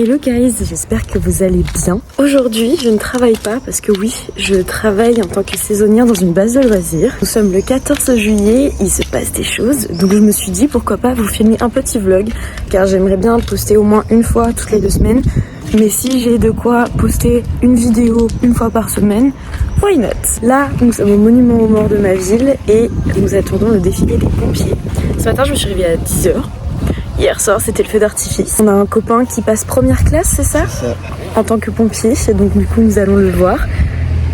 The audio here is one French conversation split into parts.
Hello guys, j'espère que vous allez bien. Aujourd'hui, je ne travaille pas parce que oui, je travaille en tant que saisonnière dans une base de loisirs. Nous sommes le 14 juillet, il se passe des choses, donc je me suis dit pourquoi pas vous filmer un petit vlog, car j'aimerais bien poster au moins une fois toutes les 2 semaines. Mais si j'ai de quoi poster une vidéo une fois par semaine, why not? Là, nous sommes au monument aux morts de ma ville et nous attendons le défilé des pompiers. Ce matin, je me suis réveillée à 10h. Hier soir, c'était le feu d'artifice. On a un copain qui passe première classe, c'est ça? C'est ça. En tant que pompier, donc du coup, nous allons le voir.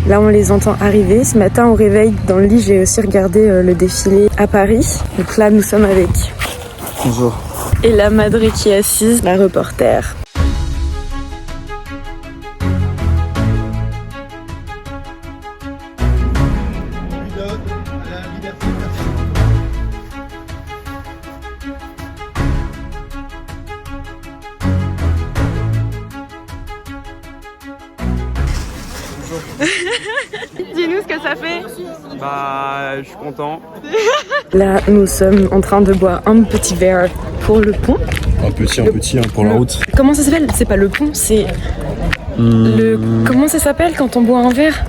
Là, on les entend arriver. Ce matin, au réveil, dans le lit, j'ai aussi regardé le défilé à Paris. Donc là, nous sommes avec... Bonjour. Et la madre qui est assise, la reporter. Dis-nous ce que ça fait. Bah, je suis content. Là, nous sommes en train de boire un petit verre pour le pont. Un petit pour la route. Comment ça s'appelle? C'est pas le pont, c'est le... Comment ça s'appelle quand on boit un verre?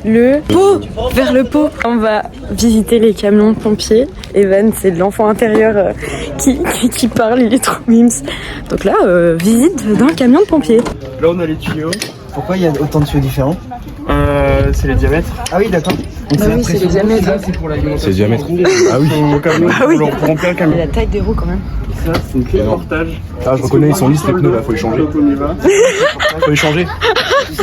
Le pot. Vers le pot. On va visiter les camions de pompiers. Evan, c'est l'enfant intérieur qui parle, il est trop mimes. Donc là, visite d'un camion de pompiers. Là, on a les tuyaux. Pourquoi il y a autant de tuyaux différents? C'est les diamètres. Ah oui, d'accord. Ah oui, c'est les diamètres. Ça, c'est pour l'alimentation. C'est le diamètre. Ah oui. Au camion, Ah oui. pour remplir le camion. La taille des roues quand même. Ça, c'est une clé de portage. Ah, je reconnais, ils sont lisses les pneus là, faut les changer. Faut les changer.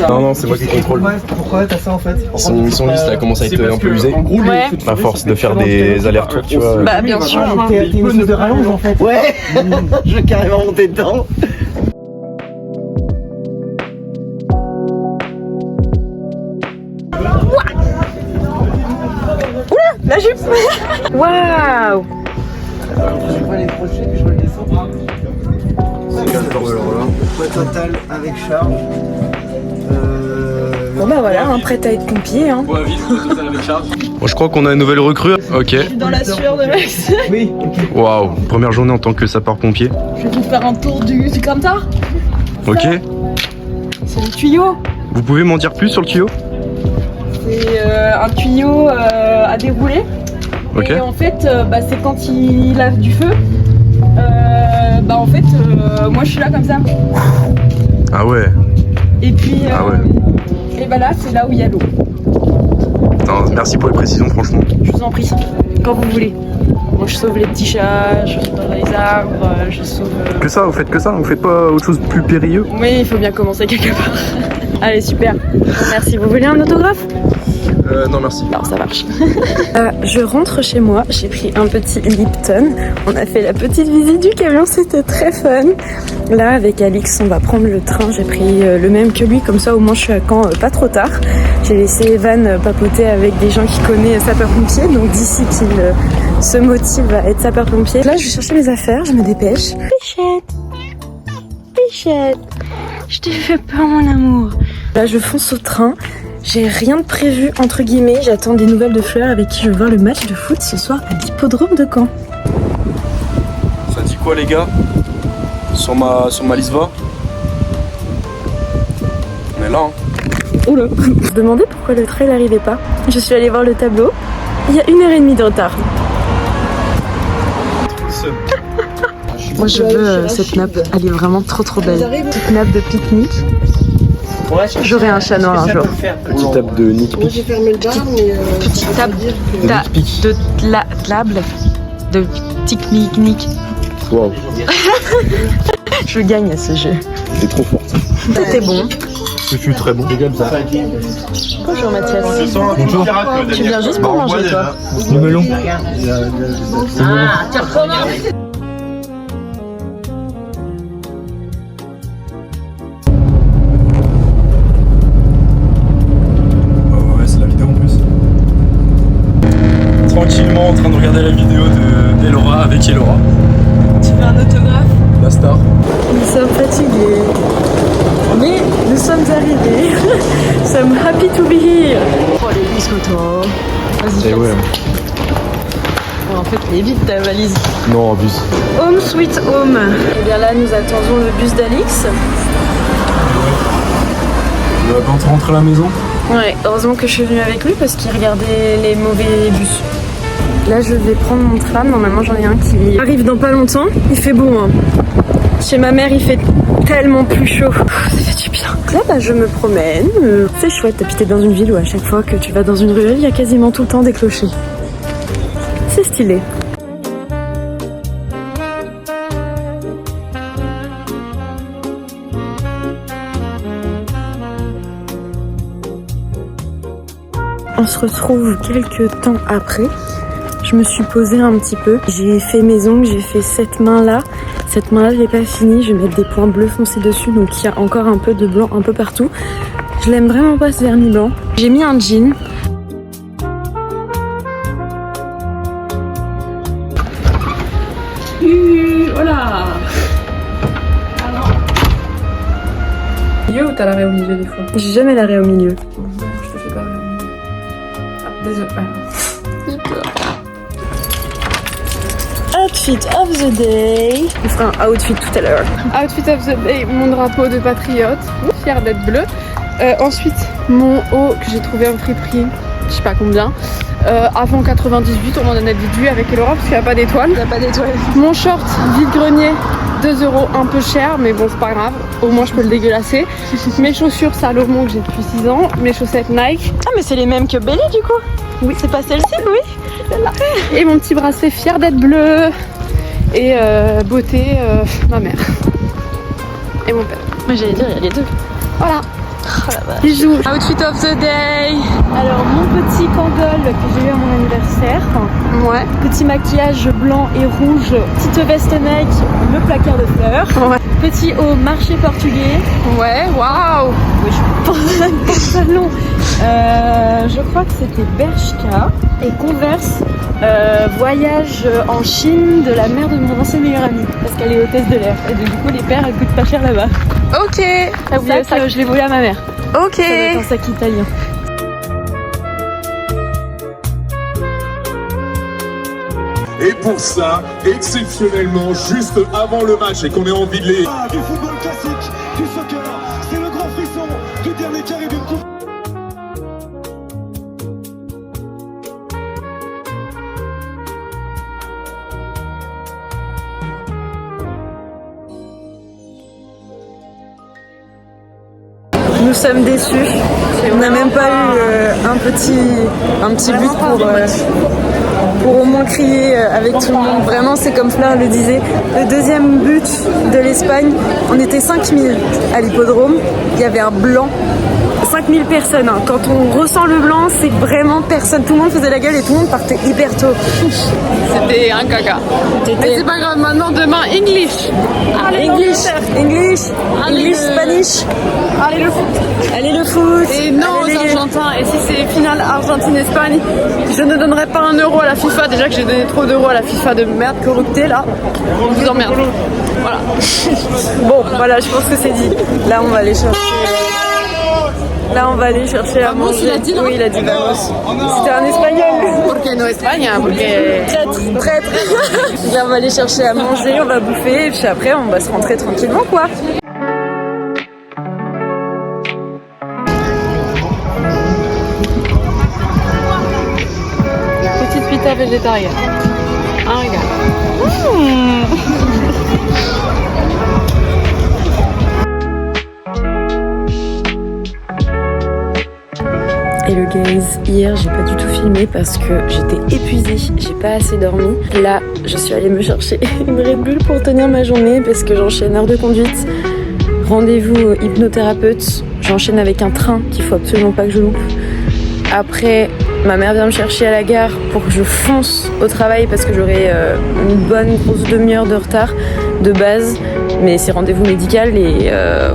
Non, c'est moi qui contrôle. Pourquoi t'as ça en fait? Ils sont lisses là, commencent à être un peu usés. En gros, Ouais. À force de faire des allers-retours, tu vois. Bah bien sûr. T'es une espèce de rallonge en fait. Ouais. Je vais carrément monter dedans. La jupe. Waouh. Je vais les crochets puis je vais le descendre. Poids total avec charge. Bon bah voilà, prêt à être pompier. Hein. Bon, je crois qu'on a une nouvelle recrue. Ok. Dans la sueur de Max. Oui. Waouh. Première journée en tant que sapeur-pompier. Je vais vous faire un tour du... C'est comme ça. Ok. C'est le tuyau. Vous pouvez m'en dire plus sur le tuyau? C'est un tuyau à dérouler. Ok. Et en fait, c'est quand il a du feu. Moi je suis là comme ça. Ah ouais. Et puis, Ah ouais. et là c'est là où il y a l'eau. Non, merci pour les précisions, franchement. Je vous en prie, quand vous voulez. Moi je sauve les petits chats, je sauve les arbres, je sauve... Que ça, vous faites que ça? Vous faites pas autre chose de plus périlleux? Oui, il faut bien commencer quelque part. Allez, super. Merci. Vous voulez un autographe? Non, merci. Alors ça marche. Je rentre chez moi, j'ai pris un petit Lipton. On a fait la petite visite du camion, c'était très fun. Là, avec Alix, on va prendre le train. J'ai pris le même que lui, comme ça au moins je suis à Caen pas trop tard. J'ai laissé Evan papoter avec des gens qui connaissent sapeur-pompier, donc d'ici qu'il se motive à être sapeur-pompier. Là, je vais chercher mes affaires, je me dépêche. Pichette, je te fais peur mon amour. Là, je fonce au train. J'ai rien de prévu, entre guillemets. J'attends des nouvelles de Fleur avec qui je vais voir le match de foot ce soir à l'hippodrome de Caen. Ça dit quoi, les gars? Sur ma Lisva? On est là, hein. Oula. Je me demandais pourquoi le train n'arrivait pas. Je suis allée voir le tableau. Il y a 1h30 de retard. Moi je veux cette nappe. Elle est vraiment trop belle. Petite nappe de pique-nique. J'aurai un chat noir un jour. Petite table de Nick Moi j'ai fermé le bar mais... Petite table de table de pique-nique. Wow. Je gagne à ce jeu. C'est trop fort. C'était bon. Je suis très bon. Bonjour Mathias. Bonjour. Tu viens juste pour manger toi? Le melon. Tu recommences. Tranquillement en train de regarder la vidéo d'Elora avec Elora. Tu veux un autographe? La star. Nous sommes fatigués. Mais nous sommes arrivés. Nous sommes happy to be here. Oh les biscottos. Vas-y. Et ouais. en fait elle est vide ta valise. Non, en plus. Home sweet home. Et bien là nous attendons le bus d'Alix. Il va bientôt rentrer à la maison. Ouais, heureusement que je suis venue avec lui parce qu'il regardait les mauvais bus. Là je vais prendre mon tram, normalement j'en ai un qui arrive dans pas longtemps. Il fait beau hein. Chez ma mère il fait tellement plus chaud. Ça fait du bien. Là bah, je me promène. C'est chouette d'habiter dans une ville où à chaque fois que tu vas dans une rue, il y a quasiment tout le temps des clochers. C'est stylé. On se retrouve quelques temps après. Je me suis posée un petit peu. J'ai fait mes ongles, j'ai fait cette main-là. Cette main-là, je l'ai pas finie. Je vais mettre des points bleus foncés dessus, donc il y a encore un peu de blanc un peu partout. Je l'aime vraiment pas ce vernis blanc. J'ai mis un jean. Voilà. Milieu ou t'as l'arrêt au milieu des fois? J'ai jamais l'arrêt au milieu. Je te fais pas l'arrêt au milieu. Ah, désolé. Outfit of the day. On fera un outfit tout à l'heure. Outfit of the day, mon drapeau de patriote, fier d'être bleu. Ensuite, mon haut que j'ai trouvé en friperie, je sais pas combien. Avant 98, on en a déduit avec Elora parce qu'il n'y a pas d'étoile. Il n'y a pas d'étoile. Mon short vide-grenier, 2 €, un peu cher, mais bon, c'est pas grave. Au moins, je peux le dégueulasser. Mes chaussures Salomon que j'ai depuis 6 ans. Mes chaussettes Nike. Ah, mais c'est les mêmes que Belly du coup? Oui. C'est pas celle-ci, oui? Celle-là. Et mon petit bracelet fier d'être bleu. Et beauté, ma mère. Et mon père. Mais j'allais dire, il y a les deux. Voilà. Oh la vache. Bisous. Outfit of the day. Alors, mon petit candle que j'ai eu à mon anniversaire. Ouais. Petit maquillage blanc et rouge. Petite veste Nike, le placard de fleurs. Ouais. Petit haut marché portugais. Ouais, waouh. Oui, je pantalon. Je crois que c'était Bershka et Converse. Voyage en Chine de la mère de mon ancien meilleur ami parce qu'elle est hôtesse de l'air et du coup les paires elles coûtent pas cher là-bas. Ok. T'as oublié Ça, je l'ai volé à ma mère. Ok. Ça doit être un sac italien. Et pour ça, exceptionnellement, juste avant le match et qu'on ait envie de les... Du football classique, du soccer, c'est le grand frisson du dernier carré d'une coupe. Nous sommes déçus. On n'a même pas eu un petit but pour au moins crier avec tout le monde. Vraiment, c'est comme Fleur le disait. Le deuxième but de l'Espagne, on était 5000 à l'hippodrome. Il y avait un blanc. 5000 personnes. Hein. Quand on ressent le blanc, c'est vraiment personne. Tout le monde faisait la gueule et tout le monde partait hyper tôt. C'était un caca. Mais c'est pas grave, maintenant demain, English. Allez, English, Spanish. Allez le foot. Allez le foot. Et non aux allez, les... Argentins. Et si c'est finale Argentine-Espagne, je ne donnerai pas 1 € à la FIFA. Déjà que j'ai donné trop d'euros à la FIFA de merde corruptée là. On vous emmerde. Voilà. Bon, voilà, je pense que c'est dit. Là, on va aller chercher. Là, on va aller chercher à Vamos, manger. il a dit, non? Oui, il a dit vamos. C'était un espagnol. Porque no España, porque... Traître. Là, on va aller chercher à manger, on va bouffer, et puis après, on va se rentrer tranquillement, quoi. Petite pita végétarienne. Un régal. Et le guys, hier j'ai pas du tout filmé parce que j'étais épuisée, j'ai pas assez dormi. Là, je suis allée me chercher une Red Bull pour tenir ma journée parce que j'enchaîne heure de conduite, rendez-vous hypnothérapeute, j'enchaîne avec un train qu'il faut absolument pas que je loupe. Après, ma mère vient me chercher à la gare pour que je fonce au travail parce que j'aurai une bonne grosse demi-heure de retard de base, mais c'est rendez-vous médical et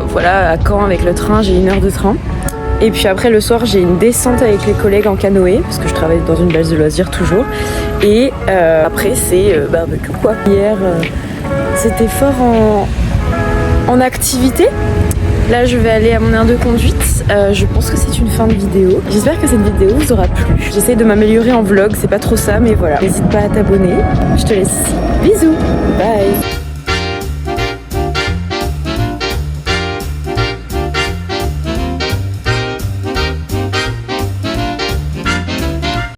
voilà, à Caen avec le train, j'ai 1 heure de train. Et puis après le soir j'ai une descente avec les collègues en canoë parce que je travaille dans une base de loisirs toujours. Et après c'est barbecue quoi. Hier c'était fort en activité. Là je vais aller à mon aire de conduite. Je pense que c'est une fin de vidéo. J'espère que cette vidéo vous aura plu. J'essaie de m'améliorer en vlog, c'est pas trop ça mais voilà. N'hésite pas à t'abonner. Je te laisse ici. Bisous. Bye.